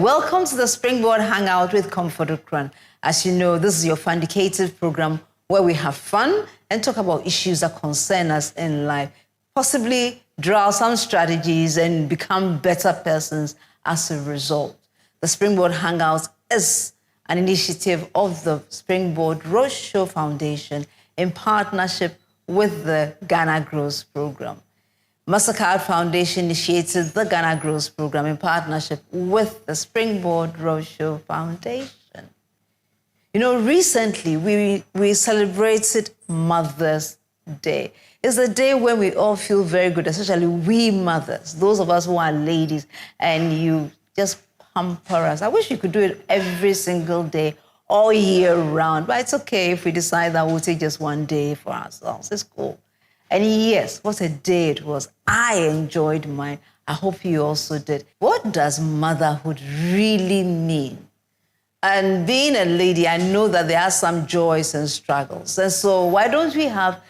welcome to the Springboard Hangout with Comfort Ocran. As you know, this is your fundicative program where we have fun and talk about issues that concern us in life, possibly draw some strategies and become better persons as a result. The Springboard Hangout is an initiative of the Springboard Roadshow Foundation in partnership with the Ghana Grows Program. Mastercard Foundation initiated the Ghana Grows Program in partnership with the Springboard Roadshow Foundation. You know, recently we celebrated Mother's Day. It's a day when we all feel very good, especially we mothers, those of us who are ladies, and you just pamper us. I wish you could do it every single day, all year round, but it's okay if we decide that we'll take just one day for ourselves. It's cool. And yes, what a day it was. I enjoyed mine. I hope you also did. What does motherhood really mean? And being a lady, I know that there are some joys and struggles. And so why don't we have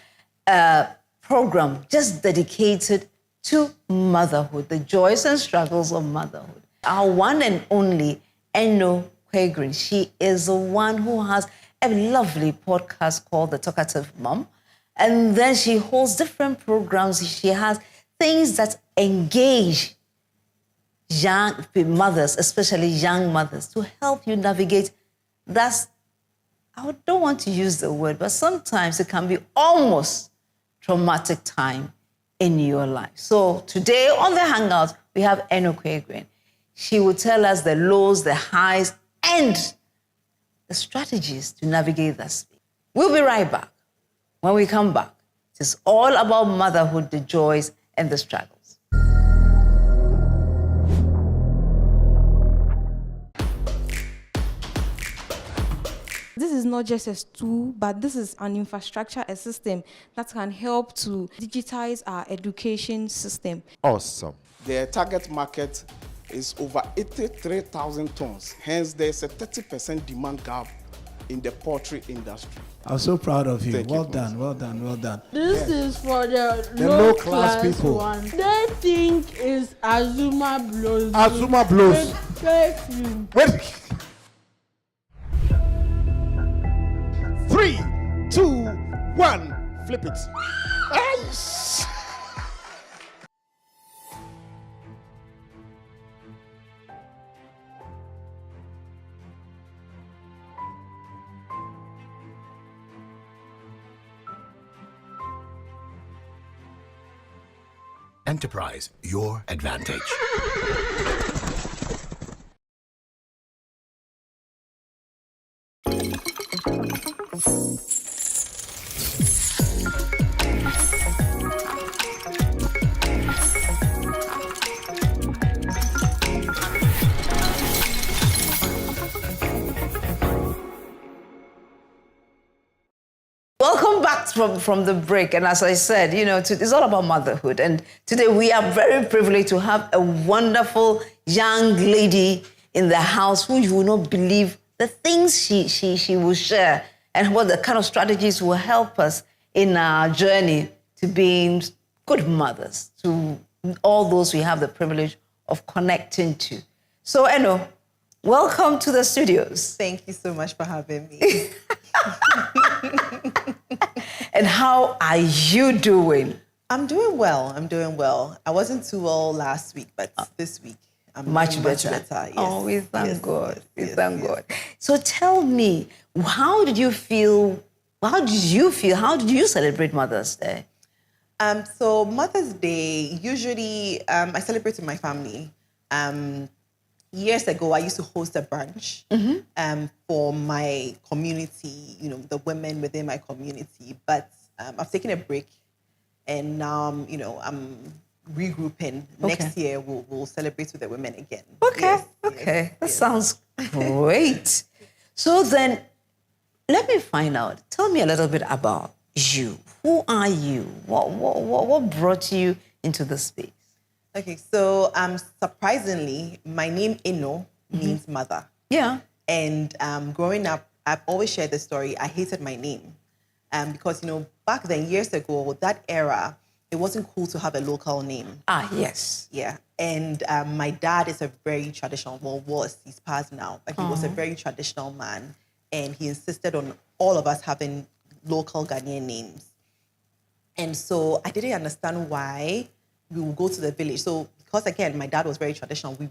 a program just dedicated to motherhood, the joys and struggles of motherhood? Our one and only Eno Quagraine, she is the one who has a lovely podcast called the Talkative Mom. And then she holds different programs. She has things that engage young mothers, especially young mothers, to help you navigate. I don't want to use the word, but sometimes it can be almost traumatic time in your life. So today on the Hangout, we have Eno Quagraine. She will tell us the lows, the highs, and the strategies to navigate that space. We'll be right back. When we come back, it's all about motherhood, the joys and the struggles. This is not just a tool, but this is an infrastructure, a system that can help to digitize our education system. Awesome. The target market is over 83,000 tons. Hence, there's a 30% demand gap in the poultry industry. I'm so proud of you. Thank Well you. done, well done, well done. This is for the low class people. One. They think it's Azuma blows. Azuma blows. Perfume. Wait. 3, 2, 1. Flip it. Nice. Enterprise, your advantage. Welcome back from the break. And as I said, you know, it's all about motherhood. And today we are very privileged to have a wonderful young lady in the house who you will not believe the things she will share and what the kind of strategies will help us in our journey to being good mothers, to all those we have the privilege of connecting to. So, Eno, welcome to the studios. Thank you so much for having me. And how are you doing? I'm doing well. I wasn't too well last week, but this week I'm Much better. Yes. Oh, we thank God. We Yes, thank yes. God. So tell me, how did you feel? How did you celebrate Mother's Day? So Mother's Day, usually I celebrate with my family. Years ago, I used to host a brunch for my community, you know, the women within my community. But I've taken a break, and now, you know, I'm regrouping. Okay. Next year, we'll celebrate with the women again. Okay, Yes, okay. yes, That yes. sounds great. So then, let me find out. Tell me a little bit about you. Who are you? What brought you into this space? Okay, so surprisingly, my name Eno means mother. Yeah. And growing up, I've always shared the story. I hated my name because, you know, back then, years ago, that era, it wasn't cool to have a local name. Ah, yes. Yeah. And my dad is a very traditional, he's passed now, but he was a very traditional man. And he insisted on all of us having local Ghanaian names. And so I didn't understand why we would go to the village. So because again, my dad was very traditional, we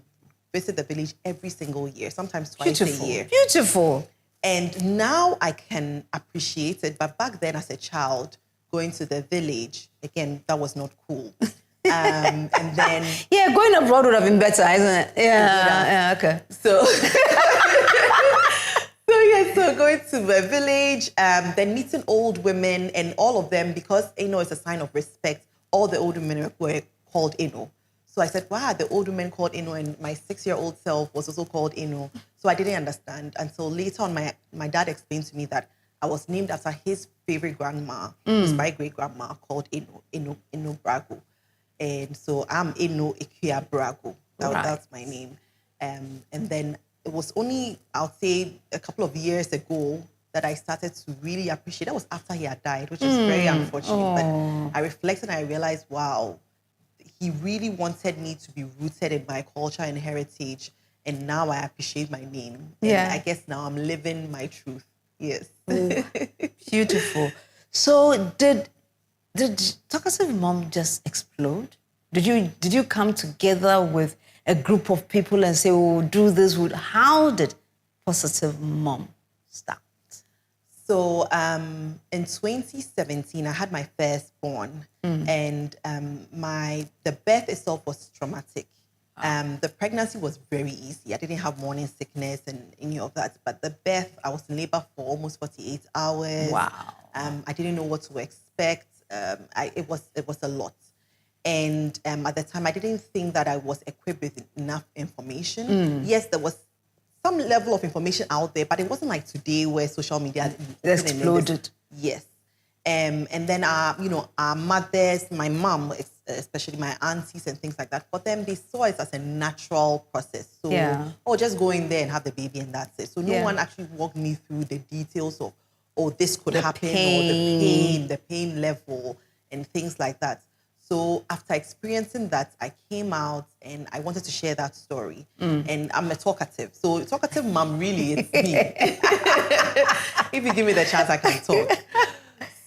visit the village every single year, sometimes twice a year. Beautiful. And now I can appreciate it. But back then as a child, going to the village, again, that was not cool. And then... Yeah, going abroad would have been better, isn't it? Yeah, okay. So... So going to the village, then meeting old women and all of them, because Eno is a sign of respect, all the old women were called Eno. So I said, wow, the old woman called Eno, and my 6-year-old self was also called Eno. So I didn't understand until later on my dad explained to me that I was named after his favorite grandma, who's my great-grandma, called Eno Brago. And so I'm Eno Brago. That's my name. And then it was only, I'll say, a couple of years ago that I started to really appreciate. That was after he had died, which is very unfortunate. But I reflected and I realized, wow, he really wanted me to be rooted in my culture and heritage. And now I appreciate my name. Yeah. And I guess now I'm living my truth. Yes. Beautiful. So did Talkative Mom just explode? Did you come together with a group of people and say, "Oh, do this"? How did Positive Mom start? So in 2017, I had my firstborn, and the birth itself was traumatic. The pregnancy was very easy. I didn't have morning sickness and any of that. But the birth, I was in labor for almost 48 hours. Wow. I didn't know what to expect. It was a lot. And at the time, I didn't think that I was equipped with enough information. Yes, there was some level of information out there, but it wasn't like today where social media exploded. Yes. And then our mothers, my mom, especially my aunties and things like that, for them, they saw it as a natural process. So, just go in there and have the baby and that's it. So no one actually walked me through the details of, this could happen, or the pain level and things like that. So after experiencing that, I came out and I wanted to share that story. And I'm a talkative. So Talkative Mom, really, it's me. If you give me the chance, I can talk.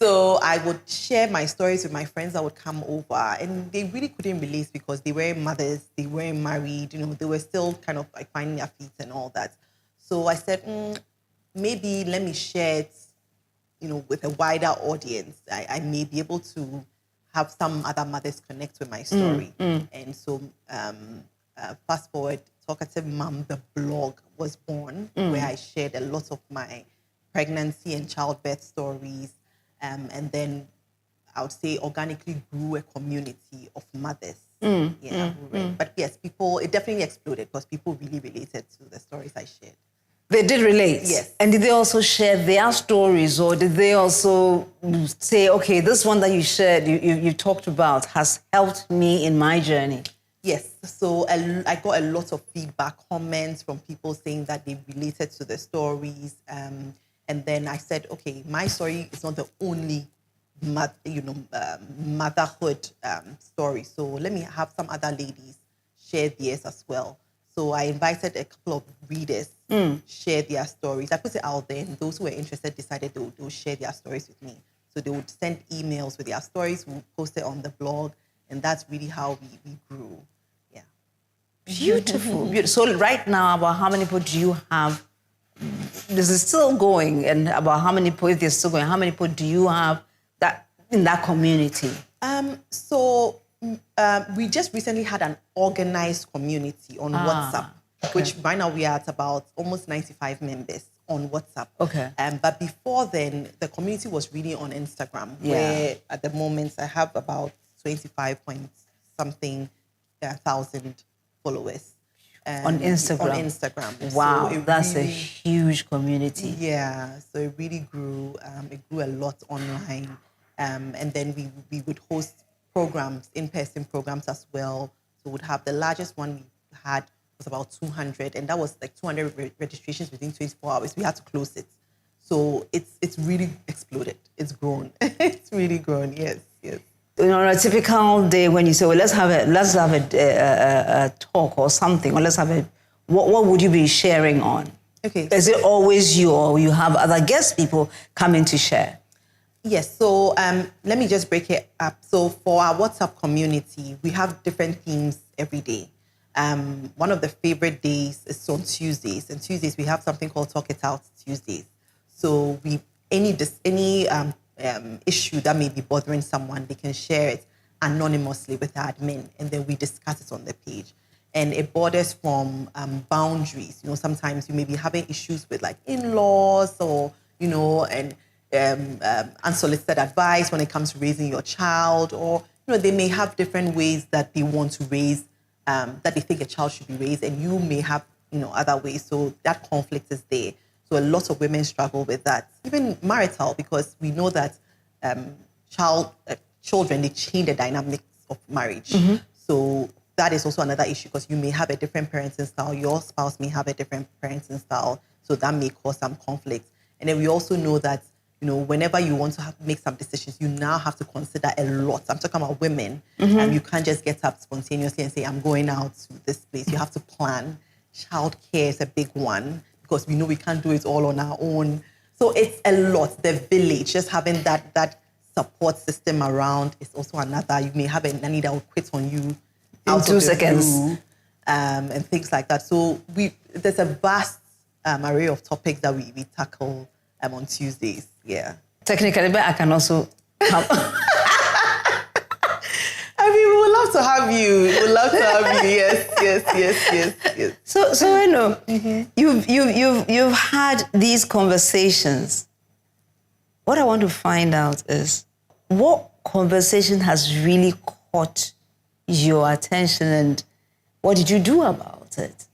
So I would share my stories with my friends that would come over, and they really couldn't relate because they weren't mothers, they weren't married, they were still kind of like finding their feet and all that. So I said, maybe let me share it, with a wider audience. I may be able to have some other mothers connect with my story. And so fast forward, Talkative Mom, the blog was born, where I shared a lot of my pregnancy and childbirth stories. And then I would say organically grew a community of mothers. But yes, it definitely exploded because people really related to the stories I shared. They did relate? Yes. And did they also share their stories, or did they also say, okay, this one that you shared, you talked about has helped me in my journey? Yes. So I got a lot of feedback, comments from people saying that they related to the stories. And then I said, okay, my story is not the only motherhood story. So let me have some other ladies share theirs as well. So I invited a couple of readers, share their stories. I put it out there, and those who were interested decided they would share their stories with me. So they would send emails with their stories, we would post it on the blog, and that's really how we grew. Yeah. Beautiful. So right now, about how many people do you have? This is still going, and about how many people, if they're still going, how many people do you have that in that community? We just recently had an organized community on WhatsApp, which right now we are at about almost 95 members on WhatsApp. Okay. But before then, the community was really on Instagram, where at the moment I have about 25 point something thousand followers. On Instagram? On Instagram. Wow, so that's a huge community. Yeah, so it really grew. It grew a lot online. And then we would host programs, in-person programs as well. So we'd have the largest one we had was about 200, and that was like 200 registrations within 24 hours. We had to close it. So it's really exploded. It's grown. It's really grown, yes. On a typical day when you say, well, let's have a talk or something, or let's have what would you be sharing on? Okay. Is it always you, or you have other guest people coming to share? Yes, so let me just break it up. So for our WhatsApp community, we have different themes every day. One of the favorite days is on Tuesdays. And Tuesdays, we have something called Talk It Out Tuesdays. So any issue that may be bothering someone, they can share it anonymously with the admin, and then we discuss it on the page. And it borders from boundaries. Sometimes you may be having issues with like in-laws or, and unsolicited advice when it comes to raising your child, or, they may have different ways that they want to raise, that they think a child should be raised, and you may have, other ways. So that conflict is there. So a lot of women struggle with that, even marital, because we know that children, they change the dynamics of marriage. Mm-hmm. So that is also another issue, because you may have a different parenting style. Your spouse may have a different parenting style. So that may cause some conflict. And then we also know that, whenever you want to make some decisions, you now have to consider a lot. I'm talking about women. Mm-hmm. You can't just get up spontaneously and say, I'm going out to this place. You have to plan. Childcare is a big one, because we know we can't do it all on our own. So it's a lot. The village, just having that support system around is also another. You may have a nanny that will quit on you in 2 seconds. Blue, and things like that. So there's a vast array of topics that we tackle on Tuesdays. Yeah. Technically, but I can also come. I mean, we would love to have you. We would love to have you. Yes. So mm-hmm. you've had these conversations. What I want to find out is, what conversation has really caught your attention, and what did you do about it?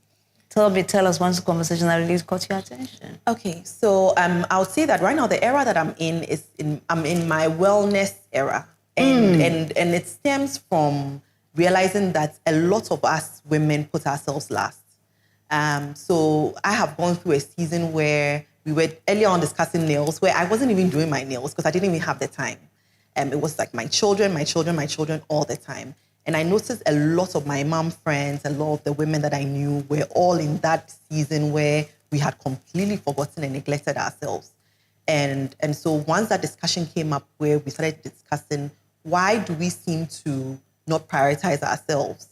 Tell us one conversation that really caught your attention. Okay, so I would say that right now the era that I'm in is I'm in my wellness era. And it stems from realizing that a lot of us women put ourselves last. So I have gone through a season where we were earlier on discussing nails, where I wasn't even doing my nails because I didn't even have the time. It was like my children all the time. And I noticed a lot of my mom friends, a lot of the women that I knew were all in that season where we had completely forgotten and neglected ourselves. And so once that discussion came up, where we started discussing, why do we seem to not prioritize ourselves?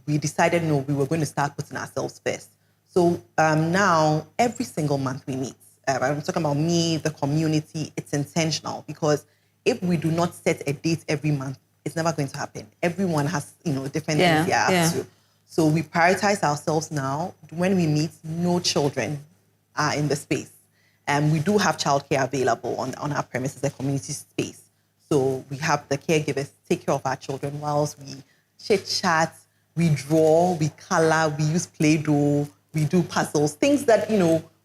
We decided, no, we were going to start putting ourselves first. So now, every single month we meet. I'm talking about me, the community. It's intentional, because if we do not set a date every month, it's never going to happen. Everyone has, different things they have to. So we prioritize ourselves now. When we meet, no children are in the space. We do have childcare available on our premises, a community space. So we have the caregivers take care of our children whilst we chit-chat, we draw, we color, we use Play-Doh, we do puzzles, things that,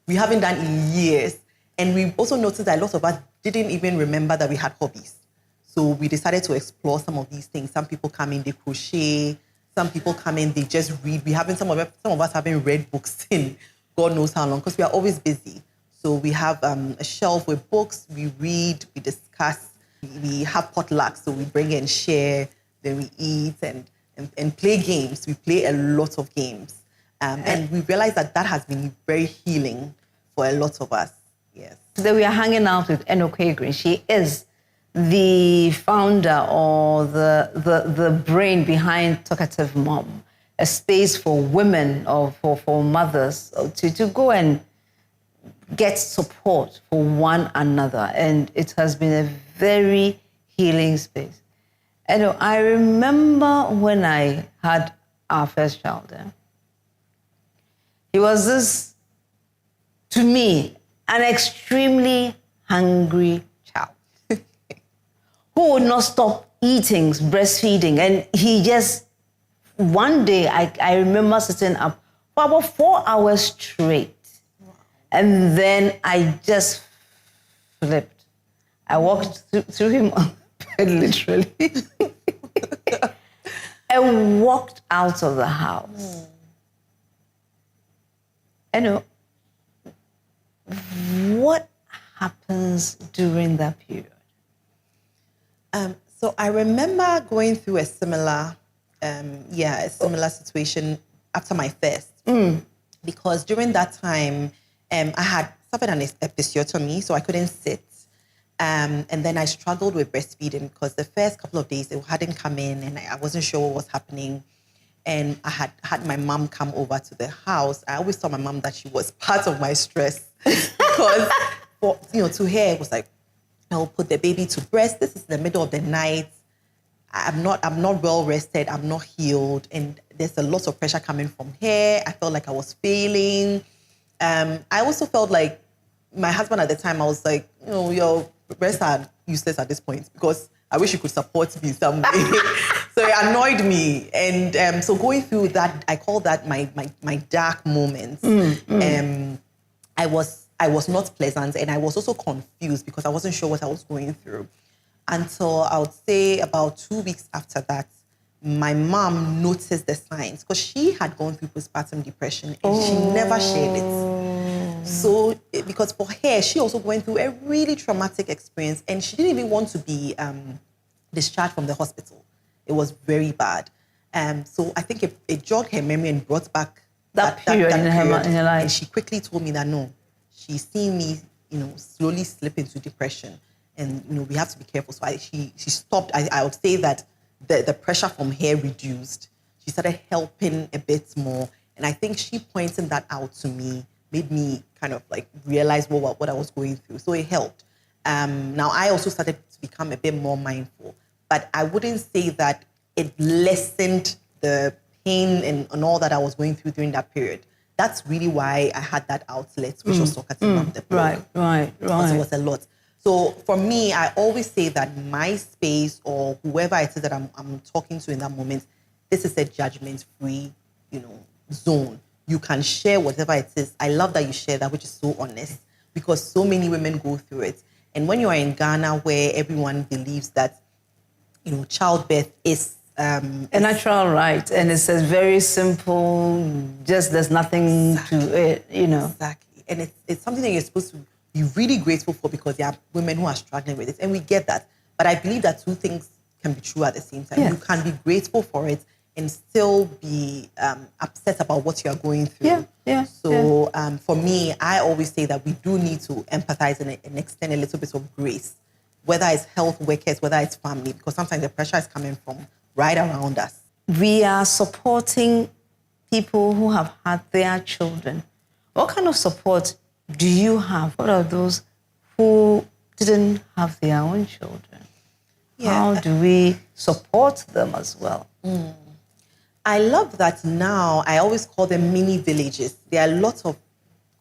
we haven't done in years. And we also noticed that a lot of us didn't even remember that we had hobbies. So we decided to explore some of these things. Some people come in, they crochet. Some people come in, they just read. Some of us haven't read books in God knows how long, because we are always busy. So we have a shelf with books, we read, we discuss. We have potlucks, so we bring and share, then we eat and play games. We play a lot of games. And we realize that has been very healing for a lot of us. Yes. Today we are hanging out with Eno Quagraine. She is the founder or the brain behind Talkative Mom, a space for women or for mothers to go and get support for one another. And it has been a very healing space. And I remember when I had our first child. He was this, to me, an extremely hungry child who would not stop eating, breastfeeding. And he just, one day, I remember sitting up for about 4 hours straight. And then I just flipped. I walked through him on the bed, literally, and walked out of the house. What happens during that period? So I remember going through a similar situation after my first. Because during that time, I had suffered an episiotomy, so I couldn't sit. And then I struggled with breastfeeding because the first couple of days it hadn't come in and I wasn't sure what was happening. And I had my mom come over to the house. I always told my mom that she was part of my stress because, to her it was like, I'll put the baby to breast. This is the middle of the night. I'm not well rested. I'm not healed, and there's a lot of pressure coming from here. I felt like I was failing. I also felt like my husband at the time. I was like, your breasts are useless at this point because I wish you could support me in some way. So it annoyed me, and so going through that, I call that my dark moments. I was not pleasant, and I was also confused because I wasn't sure what I was going through. Until I would say about 2 weeks after that, my mom noticed the signs because she had gone through postpartum depression and she never shared it. So, because for her, she also went through a really traumatic experience and she didn't even want to be discharged from the hospital. It was very bad. So I think it jogged her memory and brought back that period in her life. And she quickly told me that no, she's seen me, slowly slip into depression. And, we have to be careful. So she stopped. I would say that the pressure from her reduced. She started helping a bit more. And I think she pointing that out to me made me kind of like realize what I was going through. So it helped. Now, I also started to become a bit more mindful. But I wouldn't say that it lessened the pain and all that I was going through during that period. That's really why I had that outlet, which was Talkative Mom. Right. Because it was a lot. So for me, I always say that my space or whoever it is that I'm talking to in that moment, this is a judgment-free, zone. You can share whatever it is. I love that you share that, which is so honest, because so many women go through it. And when you are in Ghana, where everyone believes that, childbirth is a natural right, and it's a very simple. Just there's nothing to it, Exactly, and it's something that you're supposed to be really grateful for because there are women who are struggling with it, and we get that. But I believe that two things can be true at the same time. Yes. You can be grateful for it and still be upset about what you are going through. So for me, I always say that we do need to empathize and extend a little bit of grace, whether it's health workers, whether it's family, because sometimes the pressure is coming from right around us. We are supporting people who have had their children. What kind of support do you have? What are those who didn't have their own children? How do we support them as well? I love that now. I always call them mini villages. There are lots of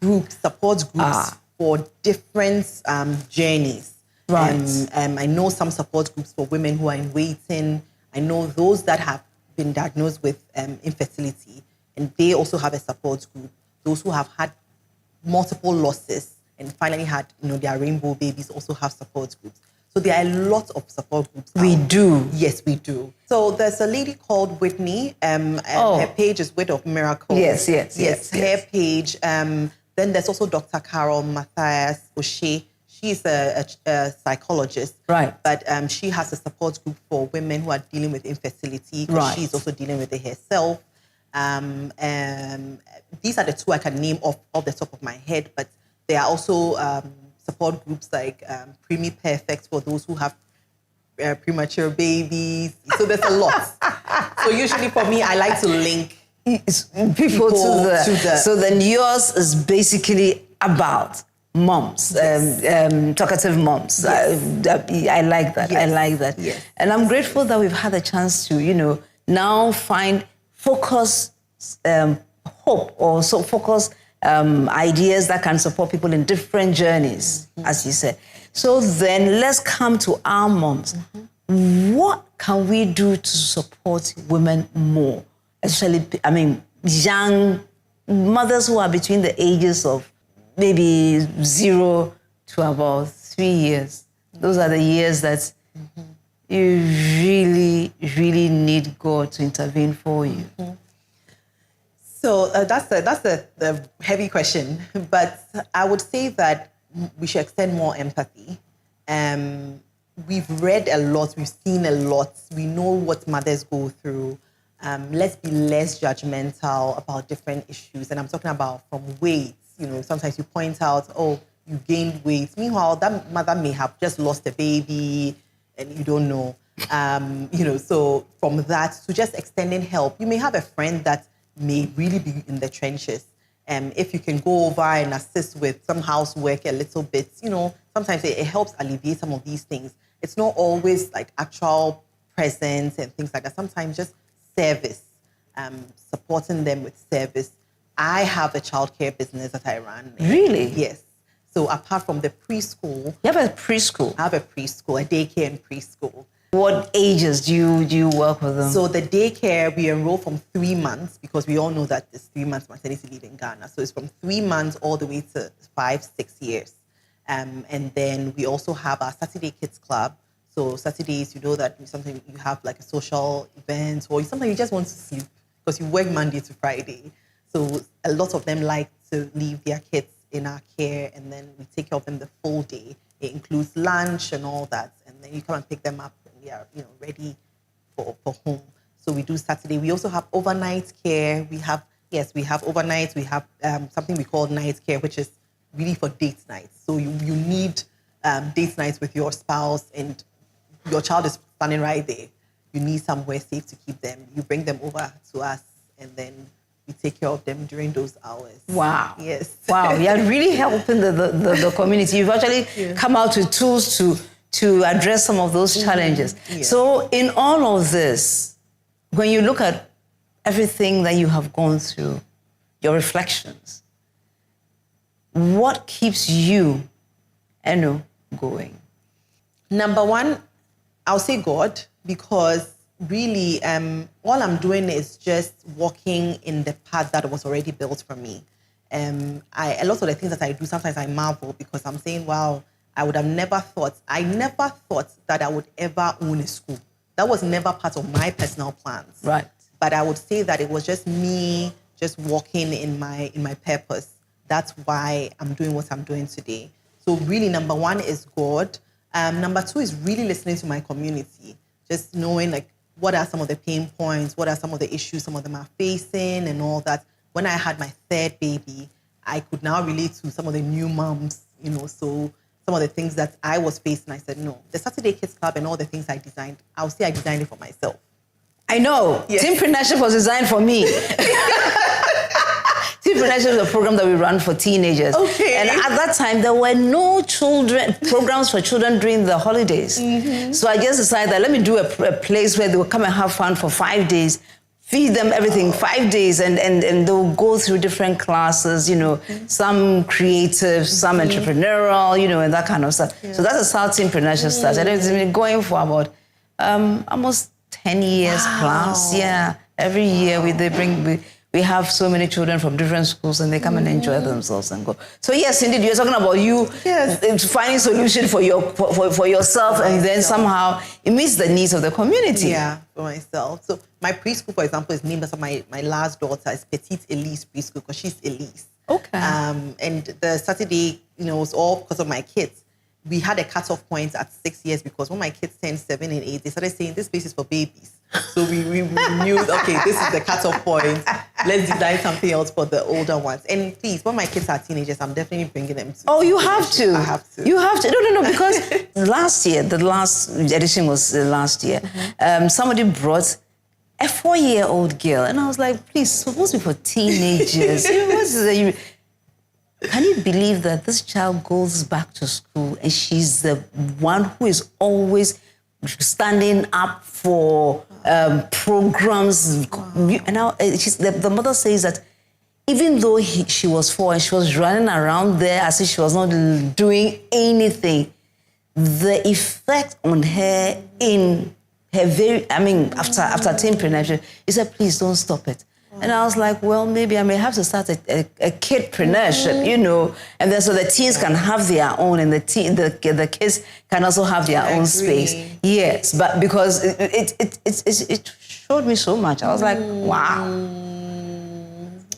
groups, support groups for different journeys. Right. I know some support groups for women who are in waiting. I know those that have been diagnosed with infertility, and they also have a support group. Those who have had multiple losses and finally had, their rainbow babies also have support groups. So there are a lot of support groups. We do. Yes, we do. So there's a lady called Whitney. Her page is Word of Miracles. Yes. Her page. Then there's also Dr. Carol Matthias O'Shea. She's a psychologist. Right. But she has a support group for women who are dealing with infertility. Right. She's also dealing with it herself. These are the two I can name off the top of my head, but there are also support groups like Preemie Perfect for those who have premature babies. So there's a lot. So usually for me, I like to link people to the. So then yours is basically about moms, talkative moms. Yes. I like that. Yes. I like that. Yes. And I'm grateful that we've had a chance to, now find focus, hope, or so focus ideas that can support people in different journeys, as you said. So then let's come to our moms. What can we do to support women more? Especially, young mothers who are between the ages of maybe 0 to about 3 years. Those are the years that you really, really need God to intervene for you. So that's a heavy question, but I would say that we should extend more empathy. we've read a lot, we've seen a lot, we know what mothers go through. Let's be less judgmental about different issues. And I'm talking about from weight. Sometimes you point out, oh, you gained weight. Meanwhile, that mother may have just lost a baby and you don't know. So from that to just extending help, you may have a friend that may really be in the trenches. If you can go over and assist with some housework a little bit, sometimes it helps alleviate some of these things. It's not always like actual presence and things like that. Sometimes just service, supporting them with service. I have a childcare business that I run. Really? Yes. So apart from the preschool. You have a preschool? I have a preschool, a daycare and preschool. What ages do you work with them? So the daycare, we enroll from 3 months because we all know that it's 3 months maternity leave in Ghana. So it's from 3 months all the way to 5-6 years. And then we also have our Saturday Kids Club. So Saturdays, that sometimes you have like a social event or sometimes you just want to sleep because you work Monday to Friday. So a lot of them like to leave their kids in our care and then we take care of them the full day. It includes lunch and all that. And then you come and pick them up and we are, ready for home. So we do Saturday. We also have overnight care. We have overnights. We have something we call night care, which is really for date nights. So you need date nights with your spouse and your child is standing right there. You need somewhere safe to keep them. You bring them over to us and then we take care of them during those hours. Wow. Yes. Wow. You're really helping the community. You've actually come out with tools to address some of those challenges. Yeah. So in all of this, when you look at everything that you have gone through, your reflections, what keeps you, Eno, going? Number one, I'll say God, because really all I'm doing is just walking in the path that was already built for me. A lot of the things that I do, sometimes I marvel because I'm saying, wow, I never thought that I would ever own a school. That was never part of my personal plans. Right. But I would say that it was just me just walking in my purpose. That's why I'm doing what I'm doing today. So really, number one is God. Number two is really listening to my community. Just knowing like what are some of the pain points, what are some of the issues some of them are facing and all that. When I had my third baby, I could now relate to some of the new moms, so some of the things that I was facing, I said, no, the Saturday Kids Club and all the things I designed, I'll say I designed it for myself. I know. Yes. Teampreneurship was designed for me. Teampreneurship is a program that we run for teenagers. Okay. And at that time, there were no programs for children during the holidays. Mm-hmm. So I just decided that let me do a place where they will come and have fun for 5 days, feed them everything 5 days, and they'll go through different classes, some creative, some entrepreneurial, and that kind of stuff. Yeah. So that's how Teampreneurship starts. And it's been going for about almost 10 years plus. Yeah. Every year we have so many children from different schools and they come and enjoy themselves and go. So yes, indeed, you're talking about you finding solution for yourself and then somehow it meets the needs of the community. Yeah, for myself. So my preschool, for example, is named after my last daughter is Petite Elise Preschool because she's Elise. Okay. And the Saturday, was all because of my kids. We had a cutoff point at 6 years because when my kids turned 7 and 8, they started saying this place is for babies. So we knew, okay, this is the cutoff point. Let's design something else for the older ones. And please, when my kids are teenagers, I'm definitely bringing them to. Oh, you have to. I have to. You have to. No, because last year, the last edition was last year. Mm-hmm. Somebody brought a 4-year-old girl, and I was like, please, it's supposed to be for teenagers. Can you believe that this child goes back to school and she's the one who is always standing up for programs? And now the mother says that even though she was 4 and she was running around there as if she was not doing anything, the effect on her in her after Teampreneurship, he said, please don't stop it. And I was like, well, maybe I may have to start a kidpreneurship, and then so the teens can have their own and the kids can also have their own space. Yes, but because it showed me so much. I was like, wow.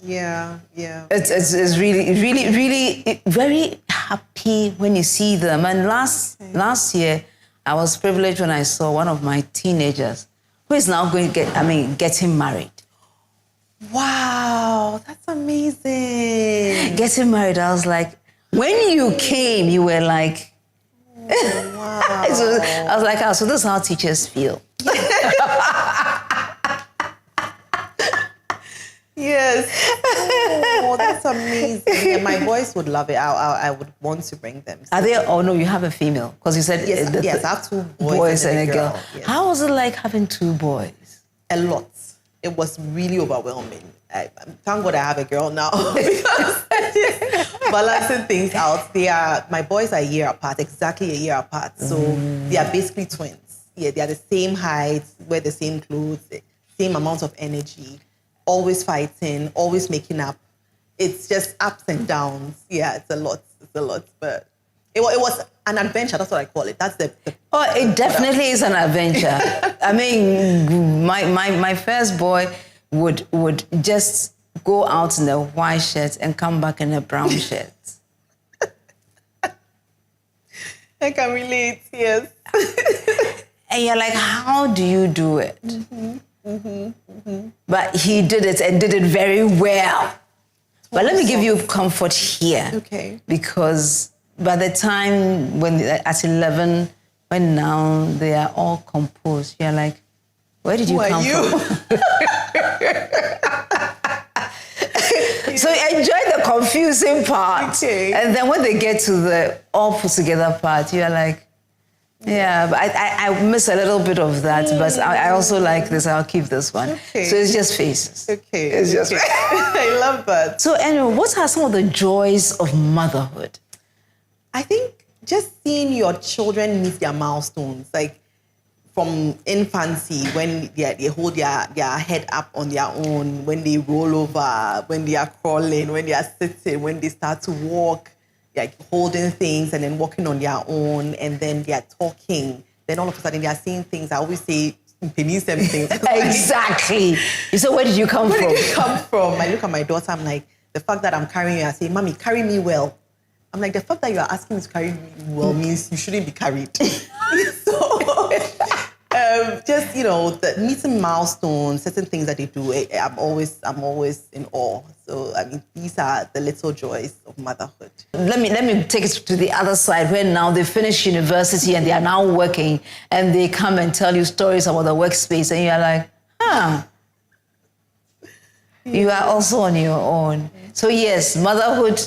Yeah. It's really very happy when you see them. And last year, I was privileged when I saw one of my teenagers who is now going to getting married. Wow, that's amazing. Getting married, I was like, when you came, you were like, Wow. so I was like, oh, so this is how teachers feel. Yes. Oh, that's amazing. And my boys would love it. I would want to bring them. Are they? Oh no, you have a female because you said Yes, I have two boys and a girl. Yes. How was it like having two boys? A lot. It was really overwhelming. Thank God I have a girl now because balancing things out. My boys are a year apart, exactly a year apart. So they are basically twins. Yeah, they are the same height, wear the same clothes, same amount of energy. Always fighting, always making up. It's just ups and downs. Yeah, it's a lot. But it was an adventure. That's what I call it. That's the Oh, it definitely is an adventure. I mean, my first boy would just go out in a white shirt and come back in a brown shirt. I can relate. Yes. And you're like, how do you do it? But he did it and did it very well. But let me give you comfort here. Okay. Because by the time when at 11, when now they are all composed, you're like, where did you come from? So enjoy the confusing part. Okay. And then when they get to the all put together part, you're like, yeah, but I miss a little bit of that, but I also like this. I'll keep this one. Okay. So it's just faces. Okay. It's just I love that. So anyway, what are some of the joys of motherhood? I think just seeing your children meet their milestones, like from infancy, when they hold their head up on their own, when they roll over, when they are crawling, when they are sitting, when they start to walk, like holding things and then walking on their own, and then they are talking. Then all of a sudden they are saying things. I always say, things. Exactly. So where did you come from? Where did you come from? I look at my daughter, I'm like, the fact that I'm carrying you, I say, Mommy, carry me well. I'm like, the fact that you are asking me to carry me well means you shouldn't be carried. So, just, the meeting milestones, certain things that they do, I'm always in awe. So, I mean, these are the little joys of motherhood. Let me take it to the other side, where now they finish university and they are now working, and they come and tell you stories about the workspace, and you're like, you are also on your own. So yes, motherhood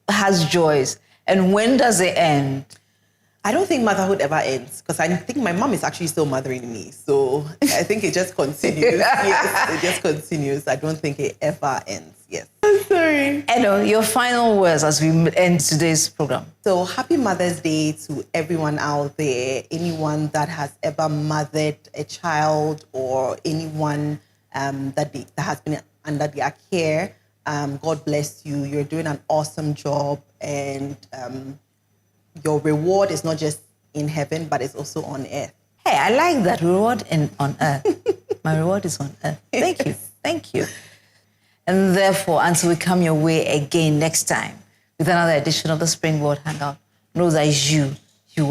has joys. And when does it end? I don't think motherhood ever ends, because I think my mom is actually still mothering me. So I think it just continues. Yes, it just continues. I don't think it ever ends. Yes. I'm sorry. Eno, your final words as we end today's program. So happy Mother's Day to everyone out there, anyone that has ever mothered a child or anyone that has been under their care. God bless you. You're doing an awesome job, and your reward is not just in heaven, but it's also on earth. Hey, I like that, reward on earth. My reward is on earth. Thank you. Thank you. And therefore, until we come your way again next time with another edition of the Springboard Hangout, know that you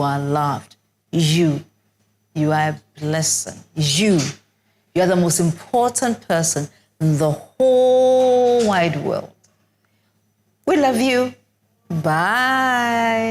are loved. You are a blessing. You are the most important person in the whole wide world. We love you. Bye.